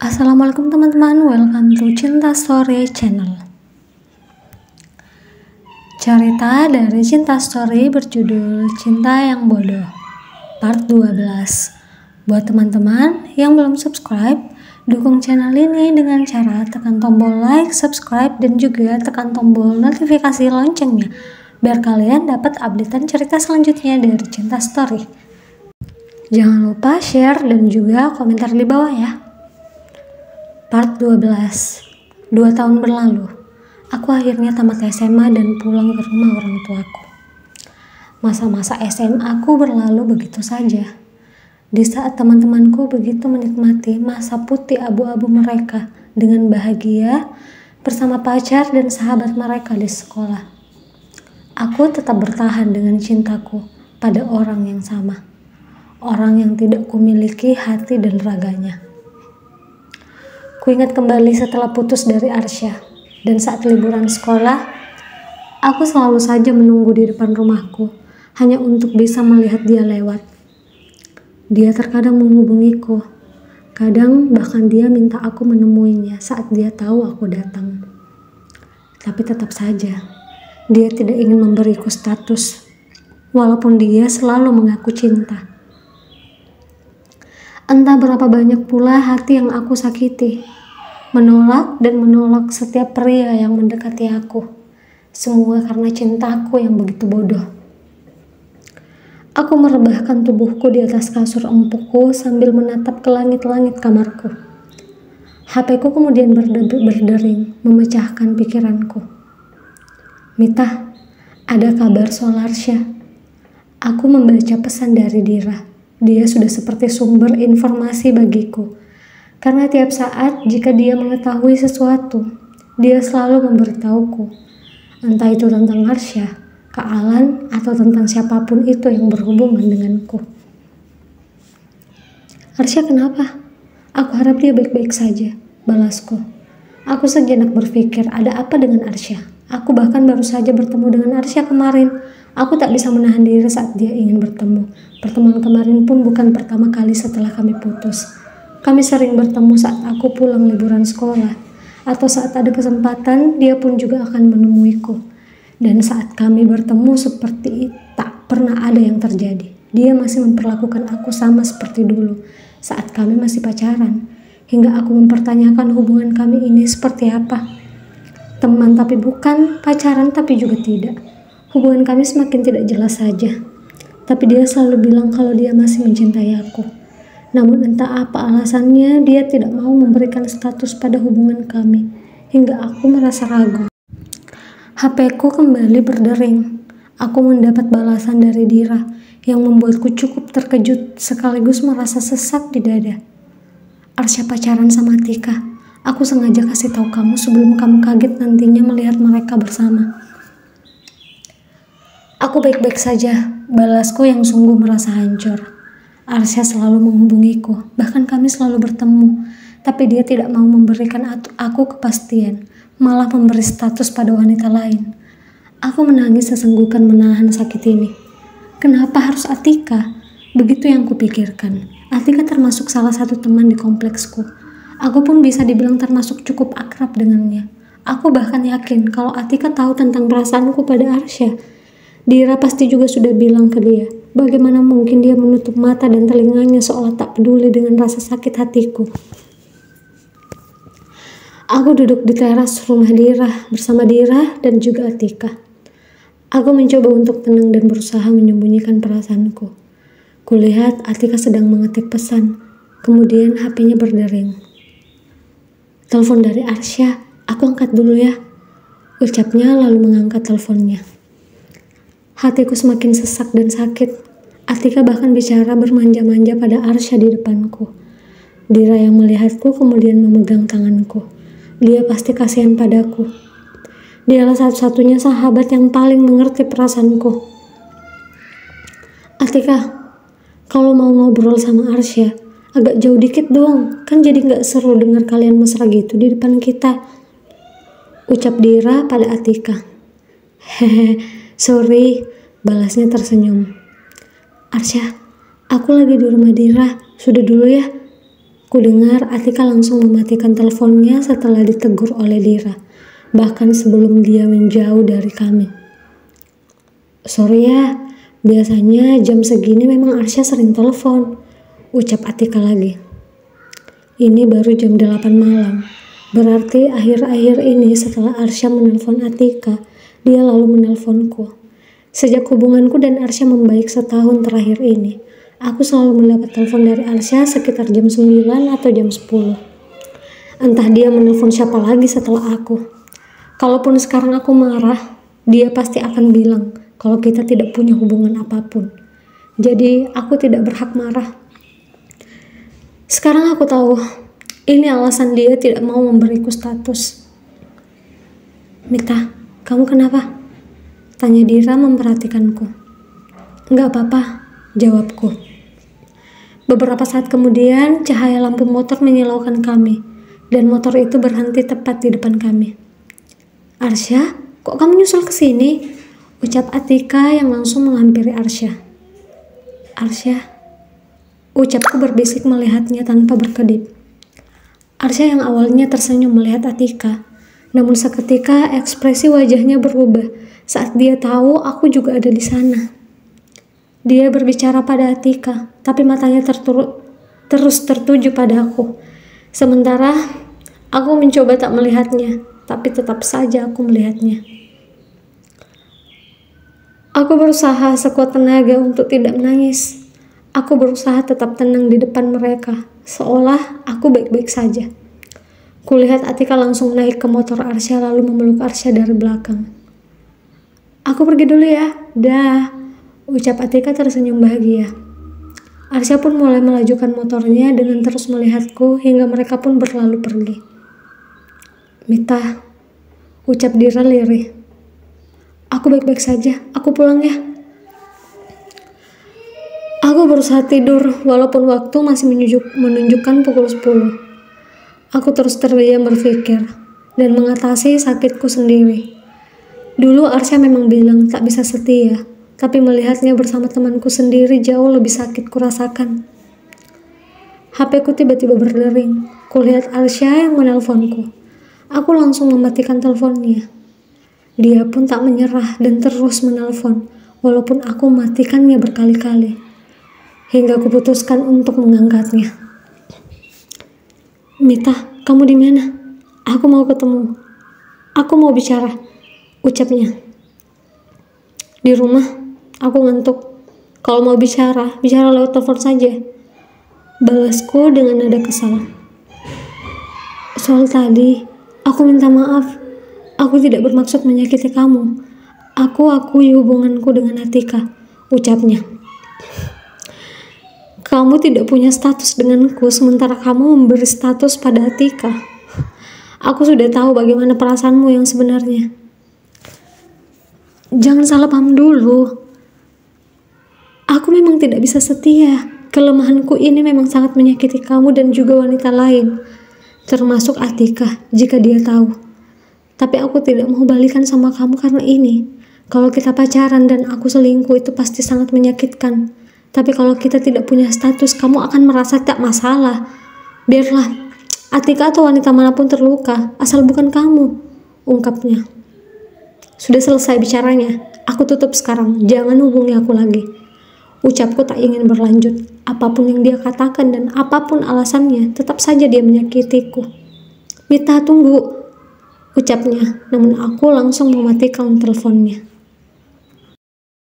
Assalamualaikum teman-teman, welcome to Cinta Story channel. Cerita dari Cinta Story berjudul Cinta yang Bodoh Part 12. Buat teman-teman yang belum subscribe, dukung channel ini dengan cara tekan tombol like, subscribe, dan juga tekan tombol notifikasi loncengnya biar kalian dapat updatean cerita selanjutnya dari Cinta Story. Jangan lupa share dan juga komentar di bawah ya. Part 12. 2 tahun berlalu, aku akhirnya tamat SMA dan pulang ke rumah orang tuaku. Masa-masa SMA aku berlalu begitu saja. Di saat teman-temanku begitu menikmati masa putih abu-abu mereka dengan bahagia bersama pacar dan sahabat mereka di sekolah. Aku tetap bertahan dengan cintaku pada orang yang sama. Orang yang tidak kumiliki hati dan raganya. Kuingat kembali setelah putus dari Arsya, dan saat liburan sekolah, aku selalu saja menunggu di depan rumahku, hanya untuk bisa melihat dia lewat. Dia terkadang menghubungiku, kadang bahkan dia minta aku menemuinya saat dia tahu aku datang. Tapi tetap saja, dia tidak ingin memberiku status, walaupun dia selalu mengaku cinta. Entah berapa banyak pula hati yang aku sakiti, menolak dan menolak setiap pria yang mendekati aku. Semua karena cintaku yang begitu bodoh. Aku merebahkan tubuhku di atas kasur empukku sambil menatap ke langit-langit kamarku. HP-ku kemudian berdering, memecahkan pikiranku. Mita, ada kabar soal Arsya? Aku membaca pesan dari Dira. Dia sudah seperti sumber informasi bagiku. Karena tiap saat jika dia mengetahui sesuatu, dia selalu memberitahuku. Entah itu tentang Arsya, Kak Alan, atau tentang siapapun itu yang berhubungan denganku. Arsya kenapa? Aku harap dia baik-baik saja, balasku. Aku sejenak berpikir ada apa dengan Arsya. Aku bahkan baru saja bertemu dengan Arsya kemarin. Aku tak bisa menahan diri saat dia ingin bertemu. Pertemuan kemarin pun bukan pertama kali setelah kami putus. Kami sering bertemu saat aku pulang liburan sekolah. Atau saat ada kesempatan, dia pun juga akan menemuiku. Dan saat kami bertemu seperti tak pernah ada yang terjadi. Dia masih memperlakukan aku sama seperti dulu saat kami masih pacaran. Hingga aku mempertanyakan hubungan kami ini seperti apa. Teman tapi bukan, pacaran tapi juga tidak. Hubungan kami semakin tidak jelas saja. Tapi dia selalu bilang kalau dia masih mencintai aku. Namun entah apa alasannya, dia tidak mau memberikan status pada hubungan kami. Hingga aku merasa ragu. HP-ku kembali berdering. Aku mendapat balasan dari Dira yang membuatku cukup terkejut sekaligus merasa sesak di dada. Arsya pacaran sama Tika. Aku sengaja kasih tahu kamu sebelum kamu kaget nantinya melihat mereka bersama. Aku baik-baik saja, balasku yang sungguh merasa hancur. Arsya selalu menghubungiku, bahkan kami selalu bertemu, tapi dia tidak mau memberikan aku kepastian, malah memberi status pada wanita lain. Aku menangis sesenggukan menahan sakit ini. Kenapa harus Atika? Begitu yang kupikirkan. Atika termasuk salah satu teman di kompleksku. Aku pun bisa dibilang termasuk cukup akrab dengannya. Aku bahkan yakin kalau Atika tahu tentang perasaanku pada Arsya. Dira pasti juga sudah bilang ke dia. Bagaimana mungkin dia menutup mata dan telinganya seolah tak peduli dengan rasa sakit hatiku. Aku duduk di teras rumah Dira bersama Dira dan juga Atika. Aku mencoba untuk tenang dan berusaha menyembunyikan perasaanku. Kulihat Atika sedang mengetik pesan. Kemudian HP-nya berdering. Telepon dari Arsya, aku angkat dulu ya. Ucapnya lalu mengangkat teleponnya. Hatiku semakin sesak dan sakit. Atika bahkan bicara bermanja-manja pada Arsya di depanku. Dira yang melihatku kemudian memegang tanganku. Dia pasti kasihan padaku. Dialah satu-satunya sahabat yang paling mengerti perasaanku. Atika, kalau mau ngobrol sama Arsya, agak jauh dikit dong. Kan jadi gak seru dengar kalian mesra gitu di depan kita. Ucap Dira pada Atika. Hehe. Sorry, balasnya tersenyum. Arsya, aku lagi di rumah Dira, sudah dulu ya. Kudengar Atika langsung mematikan teleponnya setelah ditegur oleh Dira, bahkan sebelum dia menjauh dari kami. "Sorry ya, biasanya jam segini memang Arsya sering telepon," ucap Atika lagi. "Ini baru jam 8 malam, berarti akhir-akhir ini setelah Arsya menelpon Atika, dia lalu menelponku. Sejak hubunganku dan Arsya membaik setahun terakhir ini, aku selalu mendapat telepon dari Arsya sekitar jam 9 atau jam 10. Entah dia menelpon siapa lagi setelah aku. Kalaupun sekarang aku marah, dia pasti akan bilang kalau kita tidak punya hubungan apapun. Jadi aku tidak berhak marah. Sekarang aku tahu, ini alasan dia tidak mau memberiku status." "Mita, kamu kenapa?" tanya Dira memperhatikanku. "Enggak apa-apa," jawabku. Beberapa saat kemudian, cahaya lampu motor menyilaukan kami, dan motor itu berhenti tepat di depan kami. "Arsya, kok kamu nyusul ke sini?" ucap Atika yang langsung menghampiri Arsya. "Arsya," ucapku berbisik melihatnya tanpa berkedip. Arsya yang awalnya tersenyum melihat Atika, namun seketika ekspresi wajahnya berubah saat dia tahu aku juga ada di sana. Dia berbicara pada Atika, tapi matanya terus tertuju pada aku. Sementara aku mencoba tak melihatnya, tapi tetap saja aku melihatnya. Aku berusaha sekuat tenaga untuk tidak menangis. Aku berusaha tetap tenang di depan mereka, seolah aku baik-baik saja. Kulihat Atika langsung naik ke motor Arsya lalu memeluk Arsya dari belakang. "Aku pergi dulu ya, dah," ucap Atika tersenyum bahagia. Arsya pun mulai melajukan motornya dengan terus melihatku hingga mereka pun berlalu pergi. "Mita," ucap Dira lirih. "Aku baik-baik saja, aku pulang ya." Aku berusaha tidur walaupun waktu masih menunjukkan pukul 10. Aku terus terdiam berpikir dan mengatasi sakitku sendiri. Dulu Arsya memang bilang tak bisa setia, tapi melihatnya bersama temanku sendiri jauh lebih sakit kurasakan. HP ku tiba-tiba berdering. Kulihat Arsya yang menelponku. Aku langsung mematikan teleponnya. Dia pun tak menyerah dan terus menelpon, walaupun aku matikannya berkali-kali. Hingga kuputuskan untuk mengangkatnya. "Mita, kamu di mana? Aku mau ketemu. Aku mau bicara," ucapnya. "Di rumah, aku ngantuk. Kalau mau bicara lewat telepon saja," balasku dengan nada kesal. "Soal tadi, aku minta maaf. Aku tidak bermaksud menyakiti kamu. Aku akui hubunganku dengan Atika," ucapnya. "Kamu tidak punya status denganku, sementara kamu memberi status pada Atika. Aku sudah tahu bagaimana perasaanmu yang sebenarnya." "Jangan salah paham dulu. Aku memang tidak bisa setia. Kelemahanku ini memang sangat menyakiti kamu dan juga wanita lain, termasuk Atika jika dia tahu. Tapi aku tidak mau balikan sama kamu karena ini. Kalau kita pacaran dan aku selingkuh itu pasti sangat menyakitkan. Tapi kalau kita tidak punya status, kamu akan merasa tak masalah. Biarlah Atika atau wanita manapun terluka, asal bukan kamu," ungkapnya. "Sudah selesai bicaranya. Aku tutup sekarang. Jangan hubungi aku lagi," ucapku tak ingin berlanjut. Apapun yang dia katakan dan apapun alasannya, tetap saja dia menyakitiku. "Mita, tunggu," ucapnya. Namun aku langsung mematikan teleponnya.